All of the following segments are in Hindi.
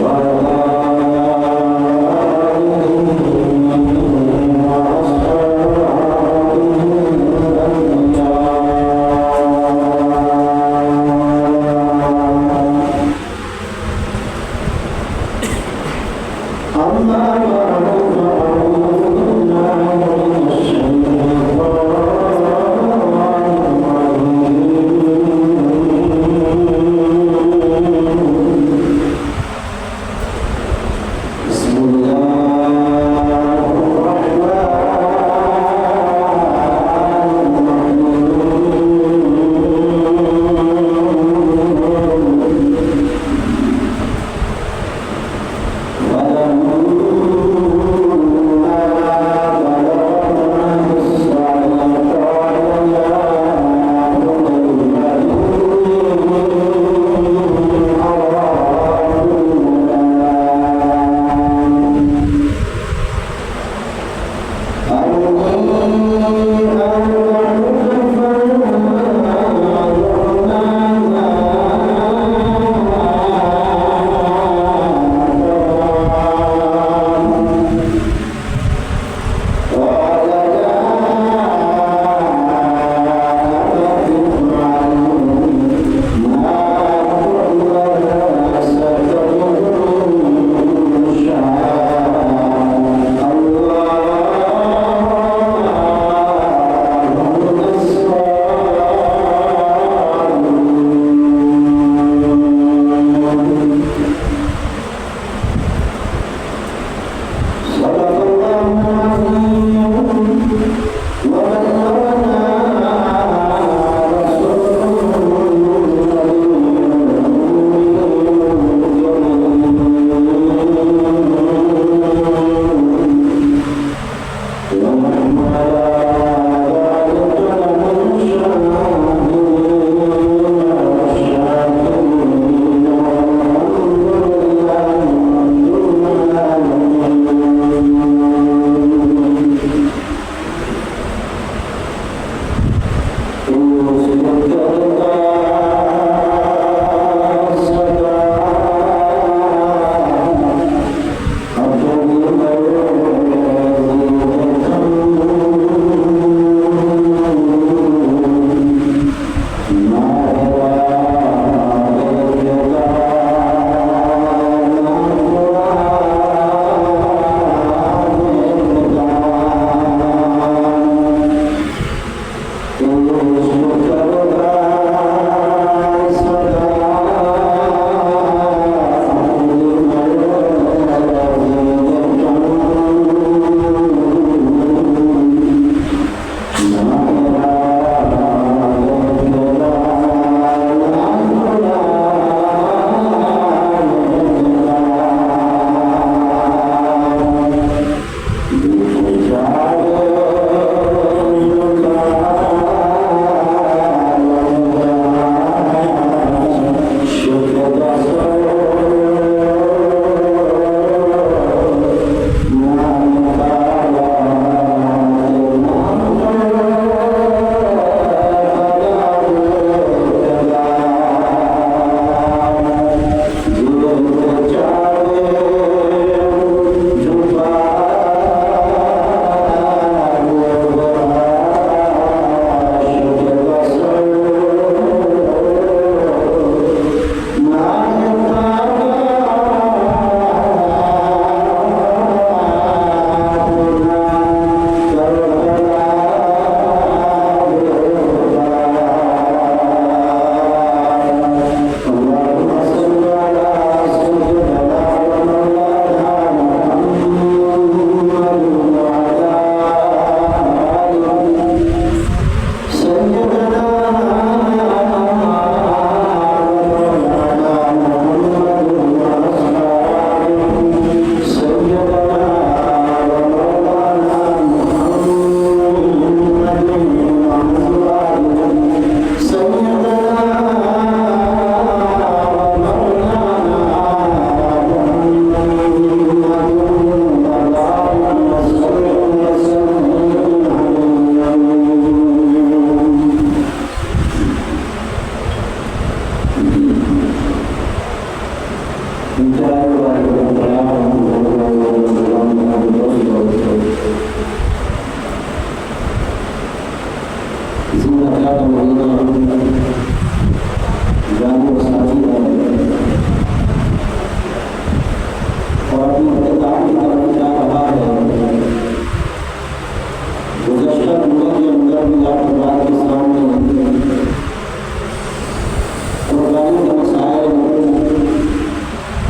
Wow.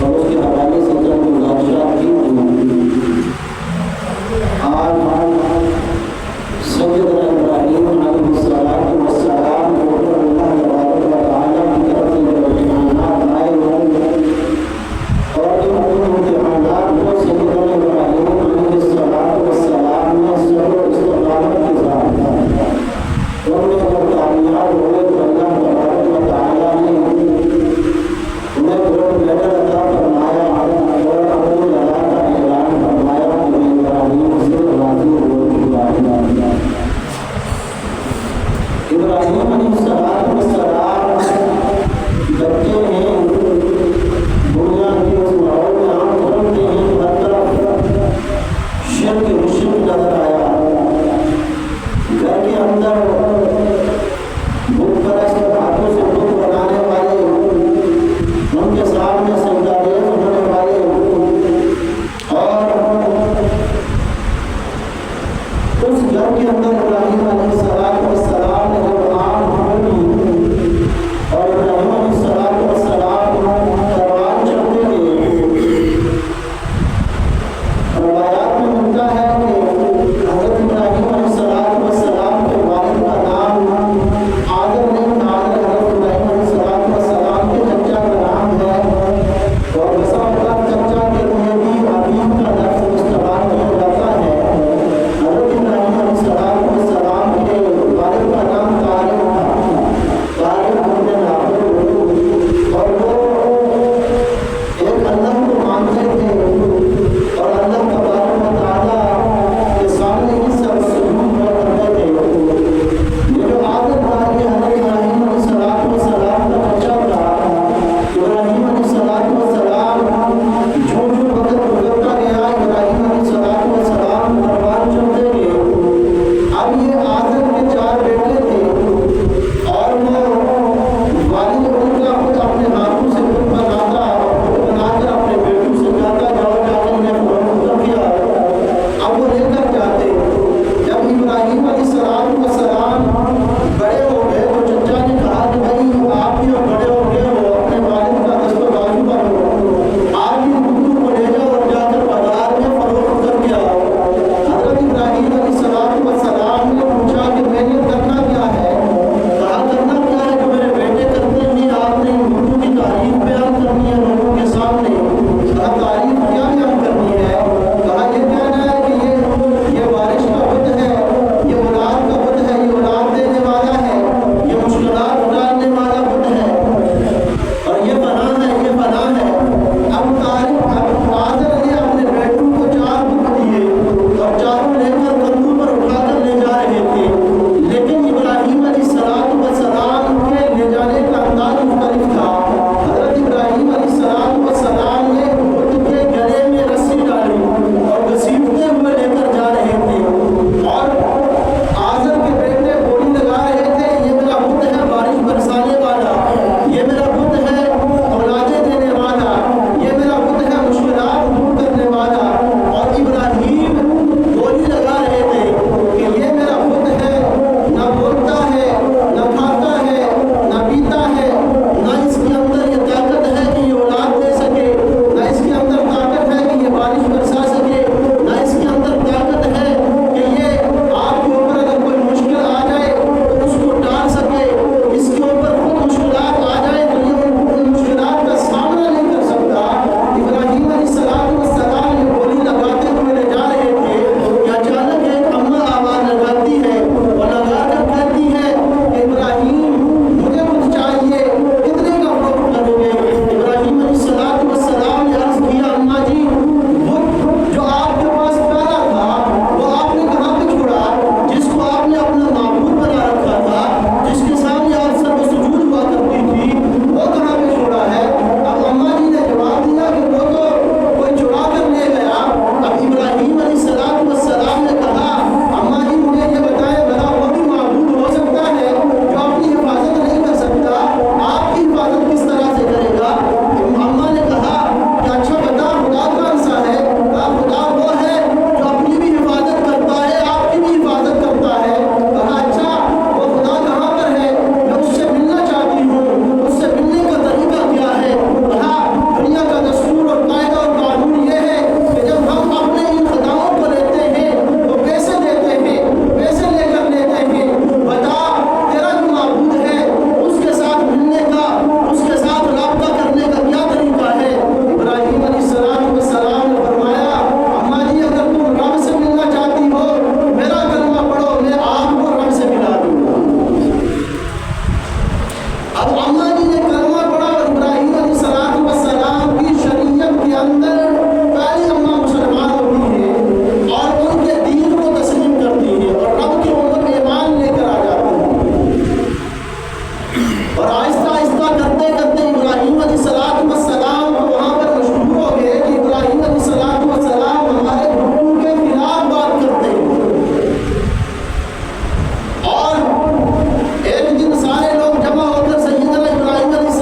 और उसके जी ने कलमा पढ़ा और इब्राहिम अलैहिस्सलाम वस्सलाम की शरीयत के अंदर पहली अम्मा मुसलमान होती है और उनके दीन को तस्लीम करती है और रब के ऊपर ईमान लेकर आ जाती है। और आहिस्ता आहिस्ता करते करते इब्राहिम अलैहिस्सलाम वस्सलाम वहाँ पर मशहूर हो गए कि इब्राहिम अलैहिस्सलाम वस्सलाम हमारे हुक्म के खिलाफ बात करते हैं। और एक दिन सारे लोग जमा होकर सैयदना इब्राहिम अलैहिस्सलाम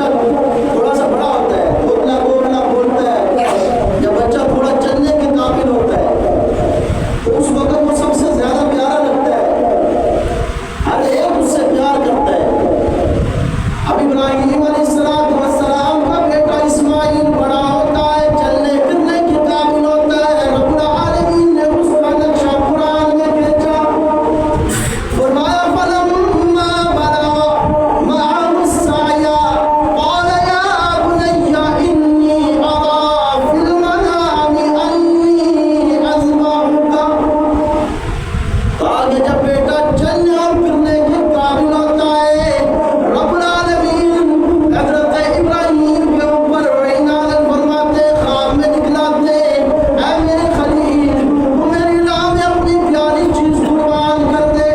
बच्चा थोड़ा सा बड़ा होता है, बोलना बोलना बोलता है, जब बच्चा थोड़ा चलने के काबिल होता है तो उस वक्त वो सबसे ज्यादा प्यारा लगता है, हर एक उससे प्यार करता है। अब इब्राहिम अलैहिस्सलाम का बेटा इस्माइल बड़ा होता है, चलने फिरने के काबिल होता है। रब्बुल आलमीन ने उसका नक्शा कुरान में खींचा, फरमाया फलम्मा बलगा मअहु साया क़ाल या बुनय्या इन्नी अरा फिल मनामी अन्नी अज़बहुका। आगे जब बेटा चलने और फिरने के काबिल होता है, रब्बुल आलमीन हज़रत इब्राहिम के ऊपर वही नाज़िल फरमाते, ख्वाब में दिखलाते, ऐ मेरे खलील तू मेरी राह में अपनी प्यारी चीज कुर्बान कर दे।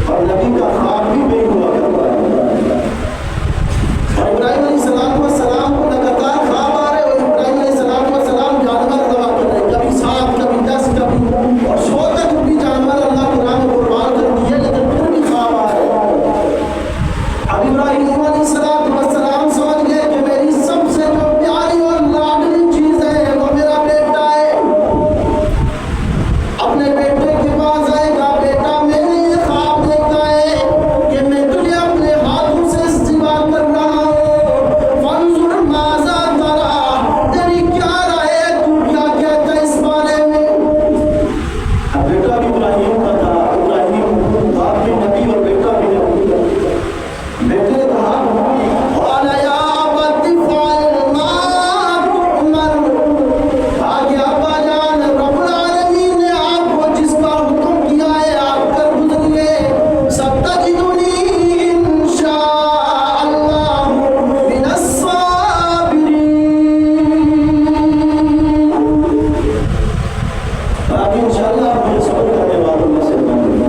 और नबी का ख्वाब भी वही हुआ करता है। और इब्राहिम अलैहिस्सलाम को लगातार ख्वाब आ रहे, और इब्राहिम अलैहिस्सलाम जानवर दबा कर रहे, कभी 7 कभी 10 कभी, और 100 तक भी जानवर अल्लाह की राह में कुर्बान कर दिए, लेकिन फिर भी ख्वाब आ रहे। अब इब्राहिम अलैहिस्सलाम समझ गए कि मेरी सबसे जो प्यारी और लाडली चीज है वो मेरा बेटा है। अपने बेटे के पास आएगा, बेटा मैंने ये ख्वाब देखा है कि मैं तुझे अपने हाथों से इस्तेमाल कर रहा हूँ, फंजुर माज़ा तरा, तेरी क्या राय है, तू क्या कहता है इस बारे में। अब बेटा भी इब्राहिम का था, इब्राहिम बाप भी नबी और बेटा भी नबी। बेटे ने कहा क़ाल या अबति फ़अल मा तु'मर, आगे अब्बा जान रब्बुल आलमीन ने आपको जिसका हुक्म किया है आप कर गुजरिए। सतजिदुनी इंशाअल्लाह मिनस साबिरीन। आगे इंशाअल्लाह मुझे सब्र करने वालों में से बनना।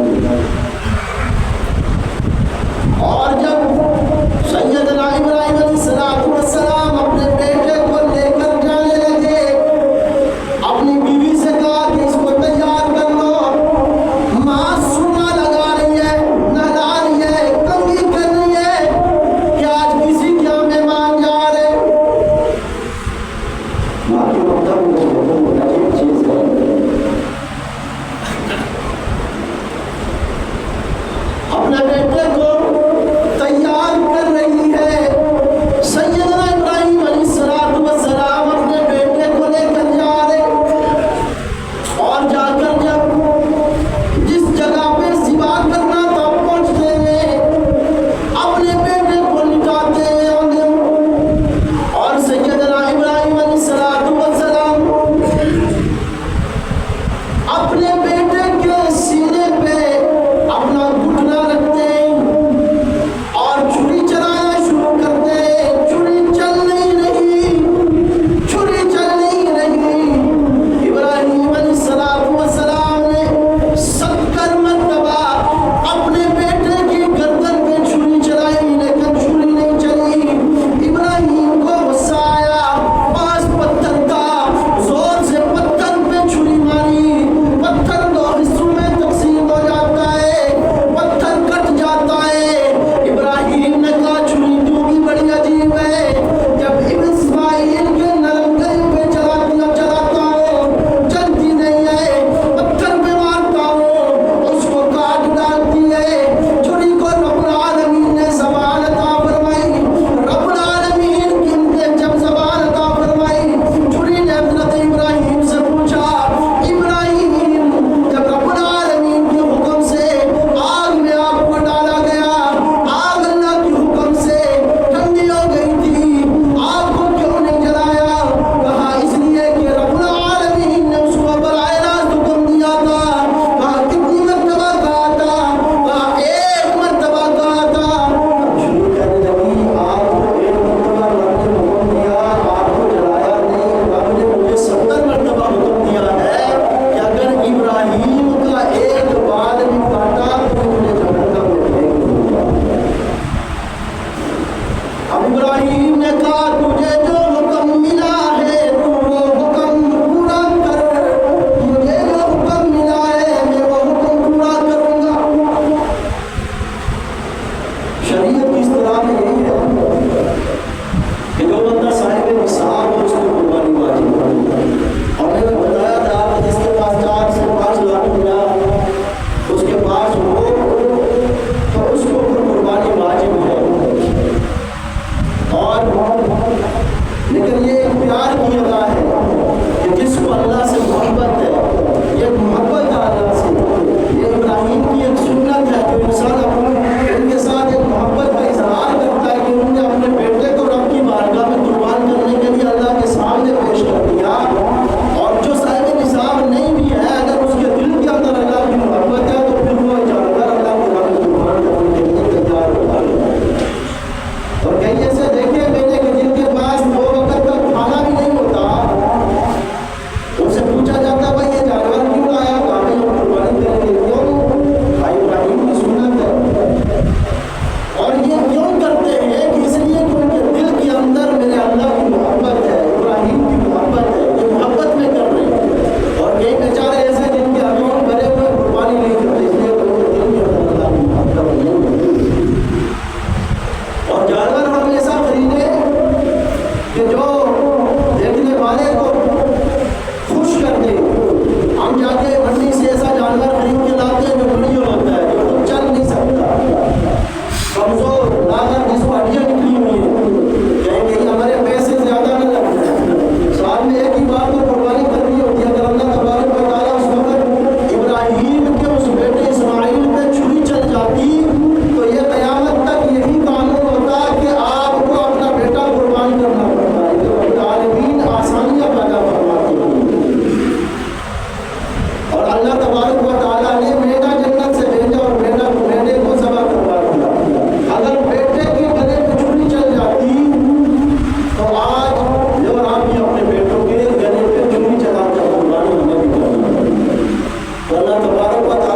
और जब सैयदना इब्राहिम अलैहिस्सलाम अपने बेटे को लेकर जाने लगे, अपनी बीवी से कहा कि इसको तैयार कर लो। माँ सुना लगा रही है, नहला रही है, कंघी कर रही है कि आज किसी के यहाँ मेहमान जा रहे। माँ की ममता बहुत अजीब चीज है। अपने बेटे को तैयार कर रही है। सैयदना इब्राहिम अलैहिस्सलाम अपने बेटे को लेकर जा रहे, और जाकर जब जिस जगह पे सिवा करना था पहुंचते हैं, अपने बेटे को लिटाते हैं आगे, और सैयदना इब्राहिम अलैहिस्सलाम अपने बेटे के सीने पे अपना घुटना रखते हैं और छुरी चलाना शुरू करते हैं। छुरी चल नहीं रही, छुरी चल नहीं रही। इब्राहिम अलैहिस्सलाम ने 70 मरतबा अपने बेटे की गर्दन पे छुरी चलाई, लेकिन छुरी नहीं चली। इब्राहिम को गुस्सा आया, पास पत्थर था, जोर से पत्थर पे छुरी मारी। पत्थर 2 हिस्सों में तकसीम हो जाता है, पत्थर कट जाता है। इब्राहिम ने कहा छुरी तू भी बड़ी अजीब है, जब इस्माइल के नरम गले पे चलाता हूँ चलती नहीं है, पत्थर पे मारता हूँ उसको काट डालती है। छुरी को रब्बुल आलमीन ने ज़बान अता फरमाई। रब्बुल आलमीन की जब ज़बान अता फरमाई, छुरी ने हज़रत इब्राहिम से पूछा, इब्राहिम जब रब्बुल आलमीन के हुक्म से आग में आपको डाला गया, आग अल्लाह के हुक्म से ठंडी हो गई थी, आग को क्यों नहीं जलाया? कहा इसलिए कि रब्बुल आलमीन ने उसको बराए रास्त हुक्म दिया था। कहा कितनी मर्तबा कहा था? कहा 1 मर्तबा कहा था। अब शुरू करने लगी, आग को 1 मर्तबा रब ने हुक्म दिया, आग को जलाया नहीं। रब ने मुझे 70 मर्तबा हुक्म दिया है कि अगर इब्राहिम का एक बाल भी काटा तो मुझे जहन्नम में फेंक दूंगा। अब इब्राहिम ने कहा तुझे जो हुक्म मिला है तू वो हुक्म पूरा कर, मुझे जो हुक्म मिला है मैं वो हुक्म पूरा करूंगा। शरीयत की इस्तिलाह में यही है। तबारक व